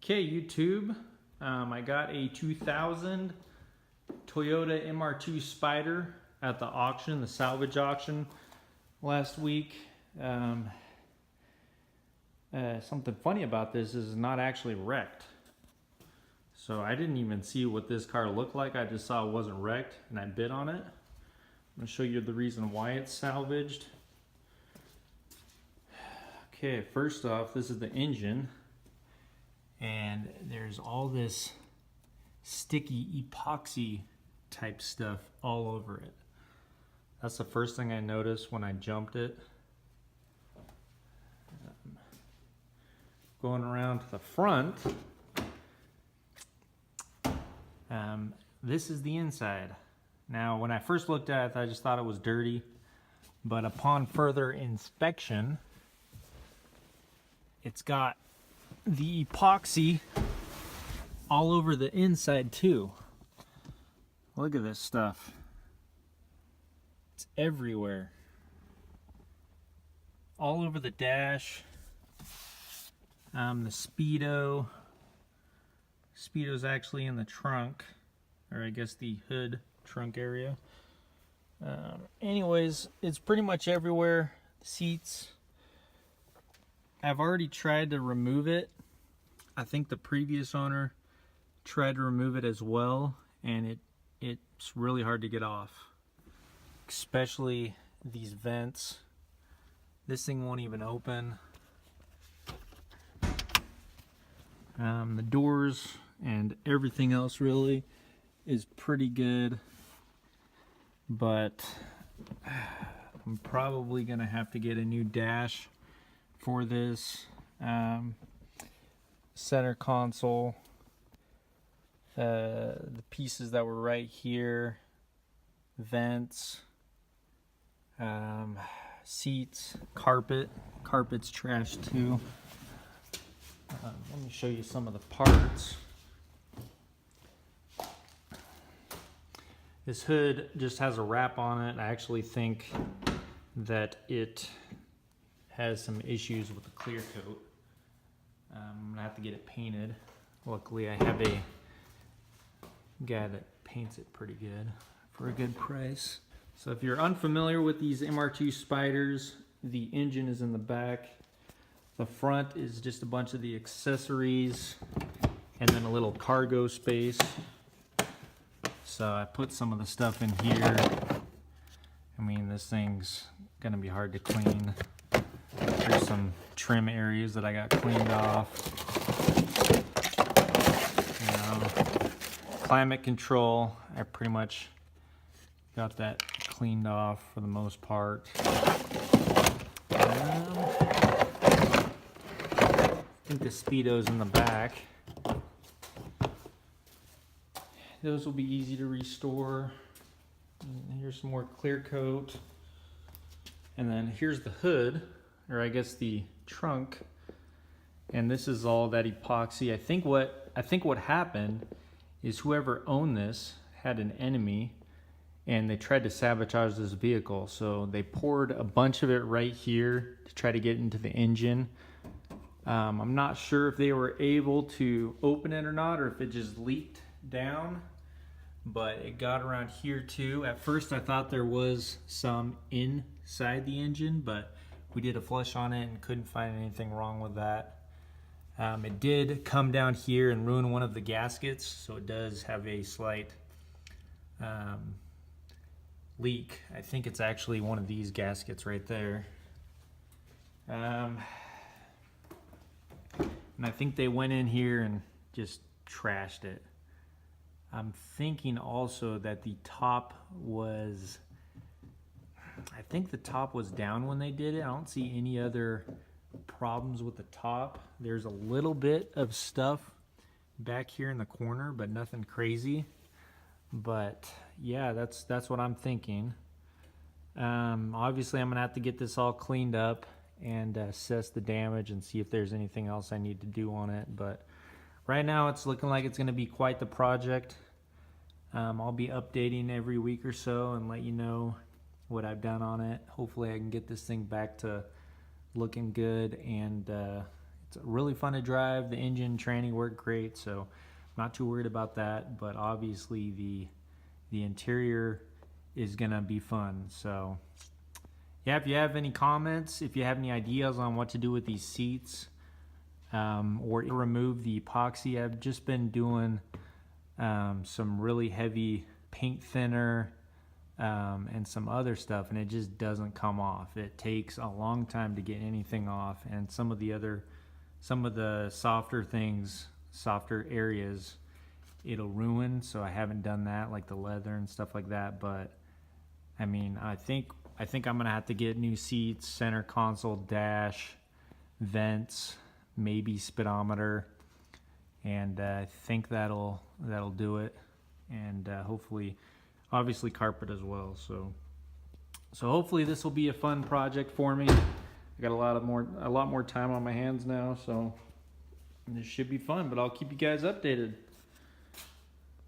Okay, YouTube, I got a 2000 Toyota MR2 Spyder at the auction, the salvage auction last week. Something funny about this is it's not actually wrecked. So I didn't even see what this car looked like. I just saw it wasn't wrecked and I bid on it. I'm going to show you the reason why it's salvaged. Okay, first off, this is the engine. And there's all this sticky epoxy type stuff all over it. That's the first thing I noticed when I jumped it. Going around to the front, this is the inside. Now, when I first looked at it, I just thought it was dirty, but upon further inspection, it's got the epoxy all over the inside too. Look at this stuff. It's everywhere. All over the dash. The Speedo's actually in the trunk, or I guess the hood trunk area. Anyways, it's pretty much everywhere. The seats. I've already tried to remove it. I think the previous owner tried to remove it as well, and it's really hard to get off. Especially these vents. This thing won't even open. The doors and everything else really is pretty good, but I'm probably gonna have to get a new dash for this. Center console, the pieces that were right here, vents, seats, carpet's trash too. Let me show you some of the parts. This hood just has a wrap on it. I actually think that it has some issues with the clear coat. I'm gonna have to get it painted. Luckily I have a guy that paints it pretty good for a good price. So if you're unfamiliar with these MR2 Spyders, the engine is in the back. The front is just a bunch of the accessories and then a little cargo space. So I put some of the stuff in here. I mean, this thing's gonna be hard to clean. There's some trim areas that I got cleaned off. You know, climate control, I pretty much got that cleaned off for the most part. I think the Speedo's in the back. Those will be easy to restore. And here's some more clear coat. And then here's the hood, or I guess the trunk. And this is all that epoxy. I think what happened is whoever owned this had an enemy and they tried to sabotage this vehicle. So they poured a bunch of it right here to try to get into the engine. I'm not sure if they were able to open it or not, or if it just leaked down, but it got around here too. At first I thought there was some inside the engine, but we did a flush on it and couldn't find anything wrong with that. It did come down here and ruin one of the gaskets, so it does have a slight leak. I think it's actually one of these gaskets right there. And I think they went in here and just trashed it. I'm thinking also that the top was, I think the top was down when they did it. I don't see any other problems with the top. There's a little bit of stuff back here in the corner, but nothing crazy. But yeah, that's what I'm thinking. Obviously I'm gonna have to get this all cleaned up and assess the damage and see if there's anything else I need to do on it. But right now it's looking like it's going to be quite the project. I'll be updating every week or so and let you know what I've done on it. Hopefully I can get this thing back to looking good and It's really fun to drive. The engine tranny worked great, so I'm not too worried about that. But obviously the interior is gonna be fun. So yeah, if you have any comments, if you have any ideas on what to do with these seats, or remove the epoxy, I've just been doing some really heavy paint thinner and some other stuff, and it just doesn't come off. It takes a long time to get anything off, and some of the softer things, softer areas, it'll ruin. So I haven't done that, like the leather and stuff like that. But I mean, I think I'm gonna have to get new seats, center console, dash, vents, maybe speedometer, and I think that'll do it. And hopefully, obviously carpet as well. So hopefully this will be a fun project for me. I got a lot more time on my hands now, so this should be fun. But I'll keep you guys updated.